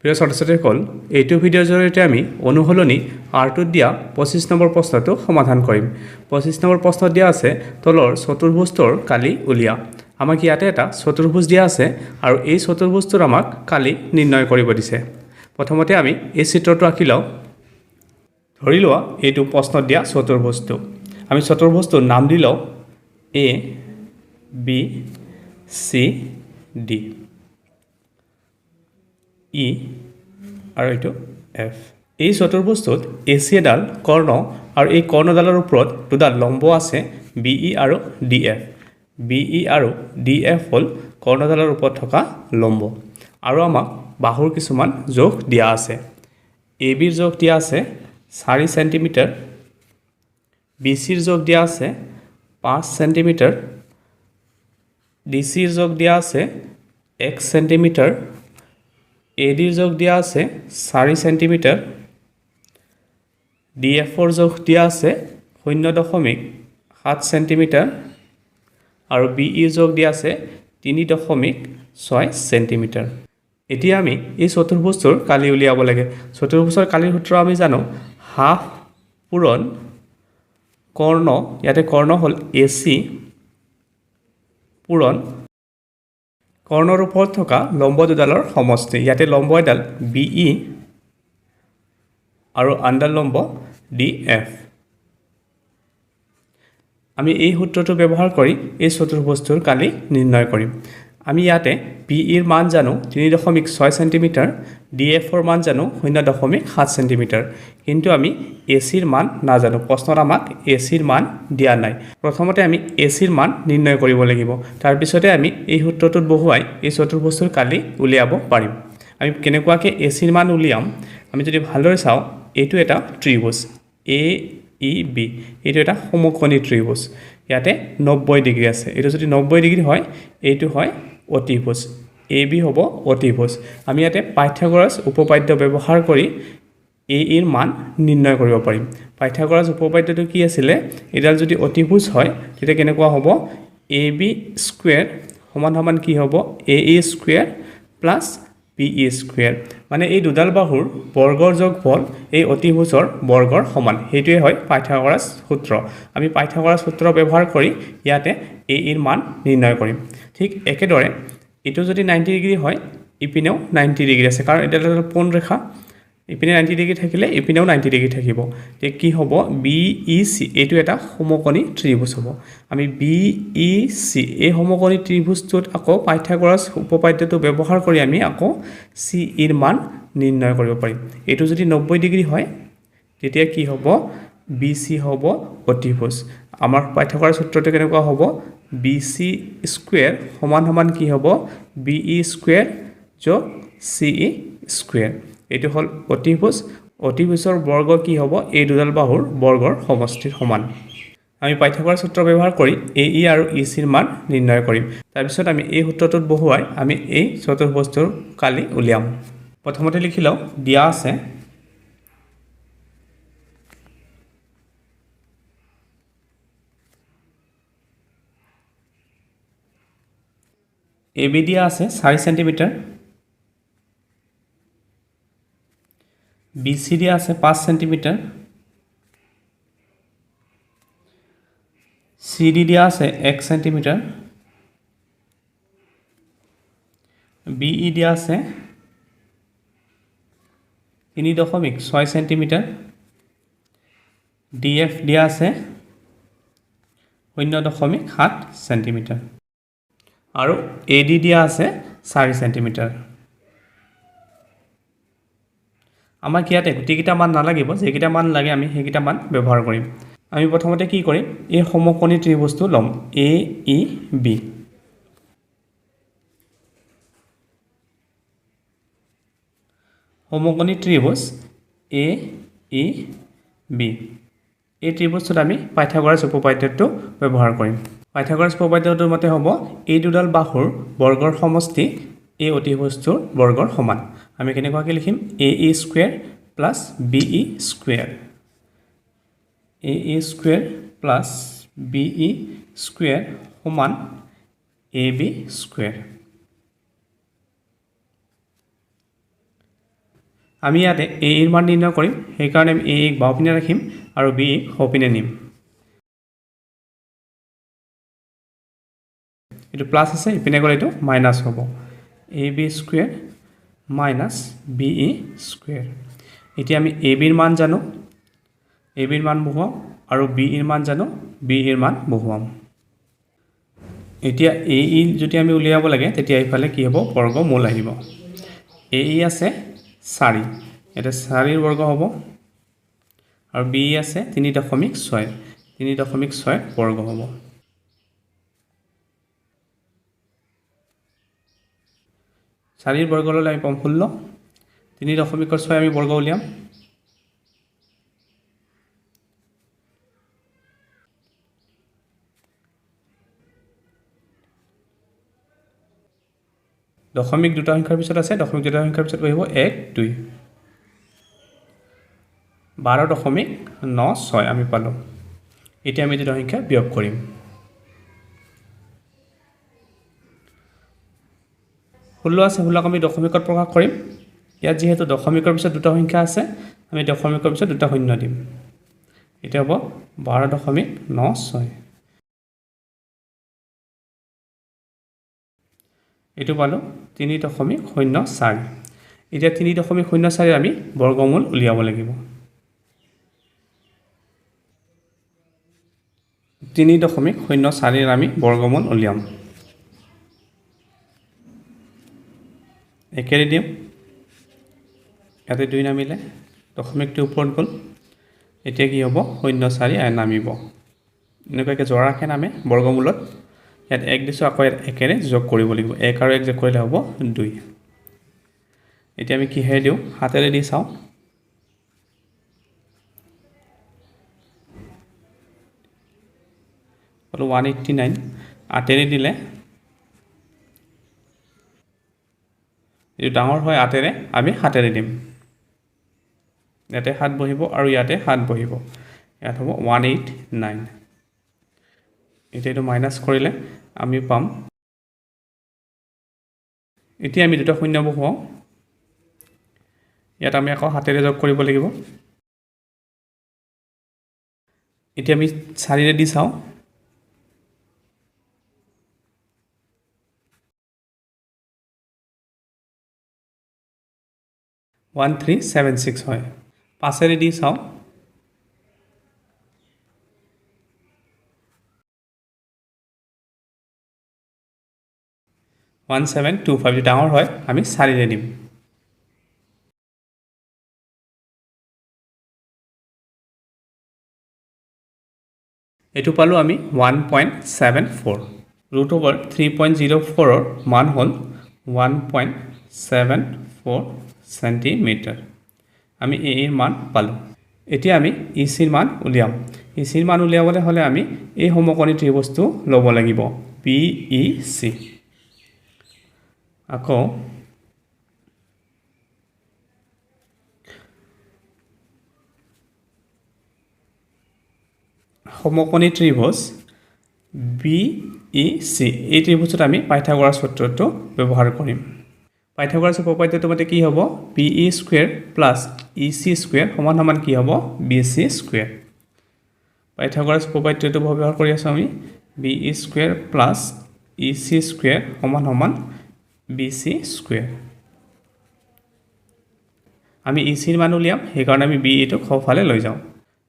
প্ৰিয় ছাত্ৰ-ছাত্ৰীসকল, এইটো ভিডিঅ'ৰ জৰিয়তে আমি অনুশীলনী R2 দিয়া 25 নম্বৰ প্ৰশ্নটো সমাধান কৰিম। 25 নম্বৰ প্ৰশ্নত দিয়া আছে তলৰ চতুৰ্ভুজটোৰ কালি উলিয়া। আমাক ইয়াতে এটা চতুৰ্ভুজ দিয়া আছে আৰু এই চতুৰ্ভুজটোৰ আমাক কালি নিৰ্ণয় কৰিব দিছে। প্ৰথমতে আমি এই চিত্ৰটো আঁকি লওঁ। ধৰি লোৱা এইটো প্ৰশ্নত দিয়া চতুৰ্ভুজটো। আমি চতুৰ্ভুজটোৰ নাম দি লওঁ A B C D E আৰু এইটো F। এই চতুৰ্ভুজটোত AC এডাল কৰ্ণ আৰু এই কৰ্ণডালৰ ওপৰত দুডাল লম্ব আছে BE আৰু DF। BE আৰু DF হ'ল কৰ্ণডালৰ ওপৰত থকা লম্ব আৰু আমাক বাহুৰ কিছুমান জোখ দিয়া আছে। ABৰ জোখ দিয়া আছে 4 সেন্টিমিটাৰ, BCৰ জোখ দিয়া আছে 5 সেন্টিমিটাৰ, DCৰ জোখ দিয়া আছে 1 সেন্টিমিটাৰ, ADৰ জোখ দিয়া আছে 4 সেন্টিমিটাৰ, DFৰ জোখ দিয়া আছে 0.7 সেন্টিমিটাৰ আৰু BEৰ জোখ দিয়া আছে 3.6 সেন্টিমিটাৰ। এতিয়া আমি এই চতুৰ্ভুজটোৰ কালি উলিয়াব লাগে। চতুৰ্ভুজৰ কালিৰ সূত্ৰ আমি জানো হাফ পূৰণ কৰ্ণ, ইয়াতে কৰ্ণ হ'ল AC পূৰণ কৰ্ণৰ ওপৰত থকা লম্ব দুডালৰ সমষ্টি। ইয়াতে লম্ব এডাল BE আৰু আনডাল লম্ব DF। আমি এই সূত্ৰটো ব্যৱহাৰ কৰি এই চতুৰ্ভুজটোৰ কালি নিৰ্ণয় কৰিম। আমি ইয়াতে BEৰ মান জানো 3.6 সেন্টিমিটাৰ, DFৰ মান জানো 0.7 সেন্টিমিটাৰ, কিন্তু আমি ACৰ মান নাজানো। প্ৰশ্নত আমাক ACৰ মান দিয়া নাই। প্ৰথমতে আমি ACৰ মান নিৰ্ণয় কৰিব লাগিব। তাৰপিছতে আমি এই সূত্ৰটোত বহুৱাই এই চতুৰ্ভুজটোৰ কালি উলিয়াব পাৰিম। আমি কেনেকুৱাকৈ ACৰ মান উলিয়াম, আমি যদি ভালদৰে চাওঁ, এইটো এটা ত্ৰিভুজ AEB, এইটো এটা সমকোণী ত্ৰিভুজ। ইয়াতে 90 ডিগ্ৰী আছে। এইটো যদি 90 ডিগ্ৰী হয়, এইটো হয় অতিভুজ। AB হ'ব অতিভুজ। আমি ইয়াতে পাইথাগোৰাছ উপপাদ্য ব্যৱহাৰ কৰি AEৰ মান নিৰ্ণয় কৰিব পাৰিম। পাইথাগোৰাছ উপপাদ্যটো কি আছিলে? এডাল যদি অতিভুজ হয় তেতিয়া কেনেকুৱা হ'ব? AB স্কুৱেৰ সমান কি হ'ব? AE square plus BE square. মানে এই দুডাল বাহুৰ বৰ্গৰ যোগফল এই অতিভুজৰ বৰ্গৰ সমান। সেইটোৱে হয় পাইথাগোৰাছ সূত্ৰ। আমি পাইথাগোৰাছ সূত্ৰ ব্যৱহাৰ কৰি ইয়াতে AEৰ মান নিৰ্ণয় কৰিম। ঠিক একেদৰে এইটো যদি 90 ডিগ্ৰী হয়, ইপিনেও 90 ডিগ্ৰী আছে, কাৰণ এটা পোন ৰেখা। ইপিনে 90 ডিগ্ৰী থাকিলে ইপিনেও 90 ডিগ্ৰী থাকিব। তেতিয়া কি হ'ব? BEC, এইটো এটা সমকোণী ত্ৰিভুজ হ'ব। আমি BEC এই সমকোণী ত্ৰিভুজটোত আকৌ পাইথাগোৰাছ উপপাদ্যটো ব্যৱহাৰ কৰি আমি আকৌ CEৰ মান নিৰ্ণয় কৰিব পাৰিম। এইটো যদি 90 ডিগ্ৰী হয় তেতিয়া কি হ'ব? BC হ'ব অতিভুজ। আমাৰ পাইথাগোৰাছ সূত্ৰটো কেনেকুৱা হ'ব? BC স্কুৱেৰ সমান কি হ'ব? BE স্কুৱেৰ যোগ CE স্কুৱেৰ। এইটো হ'ল অতিভুজ। অতিভুজৰ বৰ্গ কি হ'ব? এই দুডাল বাহুৰ বৰ্গৰ সমষ্টিৰ সমান। আমি পাইথাগোৰাছ সূত্ৰ ব্যৱহাৰ কৰি AE আৰু ECৰ মান নিৰ্ণয় কৰিম। তাৰপিছত আমি এই সূত্ৰটোত বহুৱাই আমি এই চতুৰ্ভুজটোৰ কালি উলিয়াম। প্ৰথমতে লিখি লওঁ, দিয়া আছে AB দিয়া আছে 4 সেন্টিমিটাৰ, BC দিয়া আছে 5 সেন্টিমিটাৰ, CD দিয়া আছে 1 সেন্টিমিটাৰ, BE দিয়া আছে 3.6 সেন্টিমিটাৰ, DF দিয়া আছে 0.7 সেন্টিমিটাৰ আৰু AD দিয়া আছে 4 সেন্টিমিটাৰ। আমাক ইয়াতে গোটেইকেইটা মান নালাগিব, যেইকেইটা মান লাগে আমি সেইকেইটা মান ব্যৱহাৰ কৰিম। আমি প্ৰথমতে কি কৰিম? এই সমকোণী ত্ৰিভুজটো ল'ম AEB। সমকোণী ত্ৰিভুজ AEB। এই ত্ৰিভুজটোত আমি পাইথাগোৰাছ উপপাদ্যটো ব্যৱহাৰ কৰিম। পাইথাগোৰাছ উপপাদ্যটোৰ মতে হ'ব এই দুডাল বাহুৰ বৰ্গৰ সমষ্টি এই অতিভুজটোৰ বৰ্গৰ সমান। আমি কেনেকুৱাকৈ লিখিম? AE square plus BE square. AE square plus BE square সমান AB স্কুৱেৰ। আমি ইয়াতে a এৰ মান নিৰ্ণয় কৰিম সেইকাৰণে আমি a ক বাওঁপিনে ৰাখিম আৰু b ক সোঁপিনে নিম এটো প্লাস আছে ইপিনে গলে এটো মাইনাস হ'ব ab square minus be square এতিয়া আমি ab এর মান জানো ab এর মান বহুৱাম আৰু b এৰ মান জানো b এৰ মান বহুৱাম এতিয়া a যদি আমি উলিয়াব লাগে তেতিয়া ইফালে কি হ'ব বৰ্গমূল আহিব a আছে 4 এটা 4 এৰ বৰ্গ হ'ব আৰু b আছে 3.6 3.6 বর্গ হ'ব 4 এর বর্গ ললে আমি পাম 16 3.6 আমি বর্গ উলিয়াম দশমিক দুটা সংখ্যাৰ পিছত আছে দশমিক দুটা সংখ্যাৰ পিছত বহিব 1 2 12.96 আমি পালো এতিয়া আমি দুটা সংখ্যা বিয়োগ কৰিম 16 আছে 16 আমি দশমিকত প্ৰকাশ কৰিম ইয়াত যেহেতু দশমিকৰ পিছত দুটা সংখ্যা আছে আমি দশমিকৰ পিছত দুটা শূন্য দিম এটা হ'ব 12.96 এটো পালো 3.04 এতিয়া 3.04 আমি বৰ্গমূল উলিয়াব লাগিব 3.04 এৰ আমি বৰ্গমূল উলিয়াম একেৰে দিম ইয়াতে 2 নামিলে দশমিকটো ওপৰত গ'ল এতিয়া কি হ'ব 04 আই নামিব এনেকুৱাকৈ জোৰাকে নামে বৰ্গমূলত ইয়াত 1 দিছো আকৌ একেৰে যোগ কৰিব লাগিব 1 আৰু 1 যোগ কৰিলে হ'ব 2 এতিয়া আমি কি হে দিও হাতেৰে দি চাও হলো 189 আটেৰে দিলে এই ডাঙৰ হয় আটেৰে আমি হাতেৰে দিম ইয়াতে হাত বহিব আৰু ইয়াতে হাত বহিব ইয়াত হ'ব 189 এটো মাইনাস কৰিলে আমি পাম এতিয়া আমি দুটা শূন্য বহুৱাও ইয়াত আমি আকৌ হাতেৰে যোগ কৰিব লাগিব এতিয়া আমি 4 ৰে দি চাও 1376 হয় 5 ৰে দি চাও 1725 ডাঙৰ হয় আমি 4 ৰে দিম এটো পালো আমি 1.74 root over 3.04 ৰ মান হল 1.74 সেন্টিমিটার আমি a এর মান পালো এতিয়া আমি EC এর মান উলিয়াম EC এর মান উলিয়াবলে হলে আমি এই সমকোণী ত্ৰিভুজটো লব লাগিব BEC আকৌ সমকোণী ত্ৰিভুজ BEC এই ত্ৰিভুজত আমি পাইথাগোৰাছ সূত্ৰটো ব্যৱহাৰ কৰিম পাইথাগোৰাছ উপপাদ্যটো মতে কি হ'ব BE square plus EC square সমান সমান কি হ'ব BC স্কয়াৰ পাইথাগোৰাছ উপপাদ্যটো ব্যৱহাৰ কৰি আছো আমি BE square plus EC square সমান সমান BC স্কয়াৰ আমি EC এৰ মান উলিয়াম সেই কাৰণে আমি BE টো খফালে লৈ যাও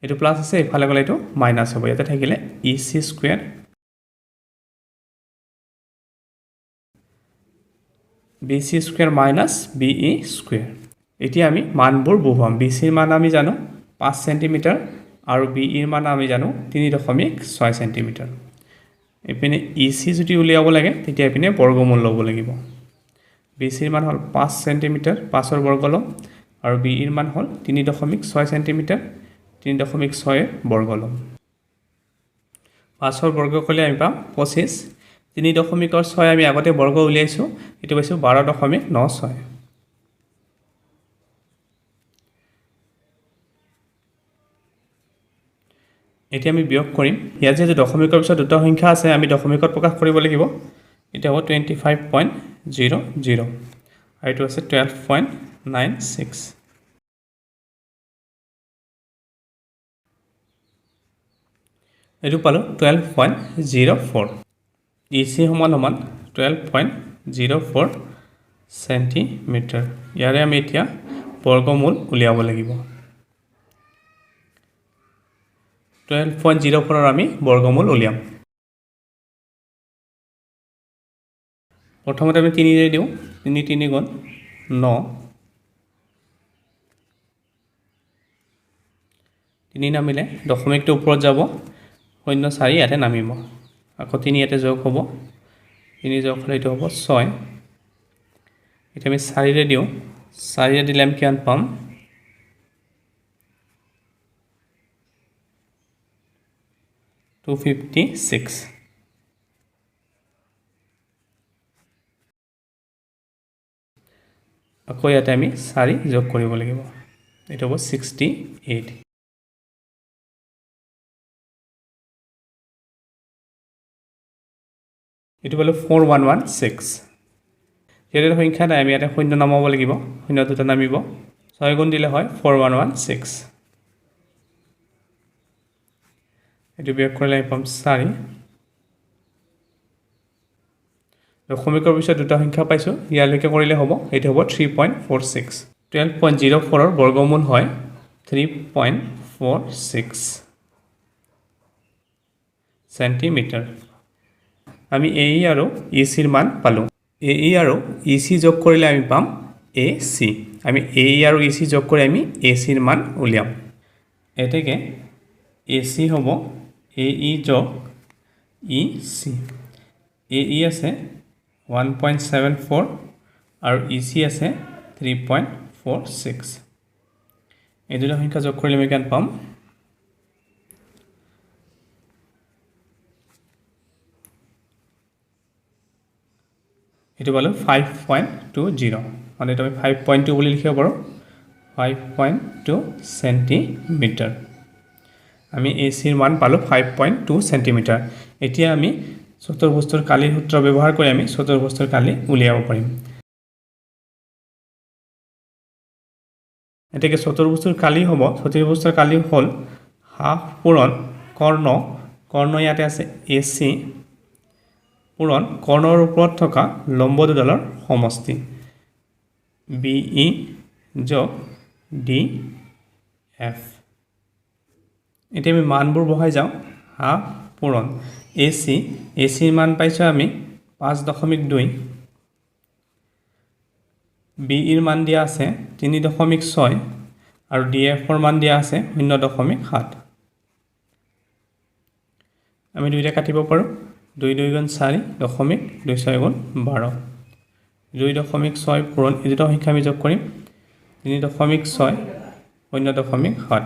এটো প্লাস আছে ইফালে গলে এটো মাইনাস হ'ব ইয়াতে থাকিলে EC square BC square minus BE square এতিয়া আমি মানবোৰ বহুৱাম BC এৰ মান আমি জানো 5 সেন্টিমিটাৰ আৰু BE এৰ মান আমি জানো 3.6 সেন্টিমিটাৰ এপিনে EC যদি উলিয়াব লাগে তেতিয়া এপিনে বৰ্গমূল লব লাগিব BC এৰ মান হল 5 সেন্টিমিটাৰ 5 এৰ বৰ্গ লম আৰু BE এর মান হল 3.6 সেন্টিমিটার 3.6 বর্গ লম 5 এর বর্গ করলে আমি পাম 25 3.6 আমি আগতে বর্গ উলিয়াইছো এটো পাইছো 12.96 এতিয়া আমি বিয়োগ কৰিম ইয়াত যে দশমিকৰ পিছত দুটা সংখ্যা আছে আমি দশমিকত প্ৰকাশ কৰিব লাগিব এটা হ'ব 25.00 আৰু এটো আছে 12.96 এইটো পালোঁ 12.04 EC সমান 12.04 চেণ্টিমিটাৰ ইয়াৰে আমি এতিয়া বৰ্গমূল উলিয়াব লাগিব 12.04 আমি বৰ্গমূল উলিয়াম প্ৰথমতে আমি 3 ৰে দিওঁ 3 3 গুণ 9 3 নামিলে দশমিকটো ওপৰত যাব 0.4 ইয়াতে নামিব আকৌ 3 ইয়াতে যোগ হ'ব 3 যোগ হ'লে এইটো হ'ব 6 এটা আমি 4 ৰে দিওঁ 4 ৰে দিলে আমি কিমান পাম 256 আকৌ ইয়াতে আমি 4 যোগ কৰিব লাগিব এইটো হ'ব 68 এইটো পালোঁ 4116 ইয়াতে সংখ্যা নাই আমি ইয়াতে শূন্য নামাব লাগিব শূন্য দুটা নামিব 6 গুণ দিলে হয় 4116 এইটো বিয়োগ কৰিলে আমি পাম 4 দশমিকৰ পিছত দুটা সংখ্যা পাইছোঁ ইয়ালৈকে কৰিলে হ'ব এইটো হ'ব 3.46 12.04 ৰ বৰ্গমূল হয় 3.46 চেণ্টিমিটাৰ আমি AE আৰু EC ৰ মান পালোঁ AE আৰু EC যোগ কৰিলে আমি পাম AC আমি AE আৰু EC যোগ কৰি আমি AC ৰ মান উলিয়াম এতেকে AC হ'ব AE যোগ EC AE আছে 1.74 আৰু EC আছে 3.46 এই দুটা সংখ্যা যোগ কৰিলে আমি কিমান পাম এইটো পালোঁ 5.20 মানে এটা আমি 5.2 বুলি লিখিব পাৰোঁ 5.2 চেণ্টিমিটাৰ আমি AC ৰ মান পালোঁ 5.2 চেণ্টিমিটাৰ এতিয়া আমি চতুৰ্ভুজৰ কালিৰ সূত্ৰ ব্যৱহাৰ কৰি আমি চতুৰ্ভুজৰ কালি উলিয়াব পাৰিম এতেকে চতুৰ্ভুজৰ কালি হ'ব চতুৰ্ভুজৰ কালি হ'ল হাফ পূৰণ কৰ্ণ ইয়াতে আছে AC পূৰণ কৰ্ণৰ ওপৰত থকা লম্ব দুডালৰ সমষ্টি BE যোগ DF এতিয়া আমি মানবোৰ বহাই যাওঁ হাফ পূৰণ AC ৰ মান পাইছোঁ আমি 5.2 BE ৰ মান দিয়া আছে 3.6 আৰু DF ৰ মান দিয়া আছে 0.7 আমি দুইটা কাটিব পাৰোঁ 2 2 গুণ 4 দশমিক 2 6 গুণ 12 2.6 পূৰণ এই দুটা সংখ্যা আমি যোগ কৰিম 3.6 0.7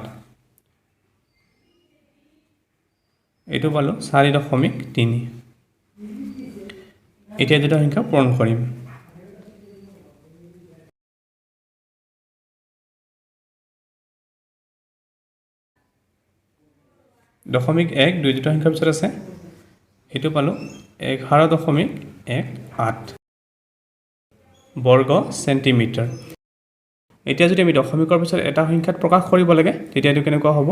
এইটো পালোঁ 4.3 এতিয়া দুটা সংখ্যা পূৰণ কৰিম দশমিক 1 দুই দুটা সংখ্যাৰ পিছত আছে এইটো পালোঁ 11.18 বৰ্গ চেণ্টিমিটাৰ এতিয়া যদি আমি দশমিকৰ পিছত এটা সংখ্যাত প্ৰকাশ কৰিব লাগে তেতিয়া এইটো কেনেকুৱা হ'ব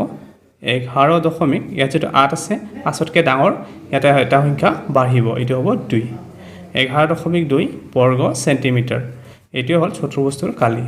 11 দশমিক ইয়াত যেটো 8 আছে 5তকৈ ডাঙৰ ইয়াতে এটা সংখ্যা বাঢ়িব এইটো হ'ব 2 11.2 বৰ্গ চেণ্টিমিটাৰ এইটোৱে হ'ল চতুৰ্ভুজৰ কালি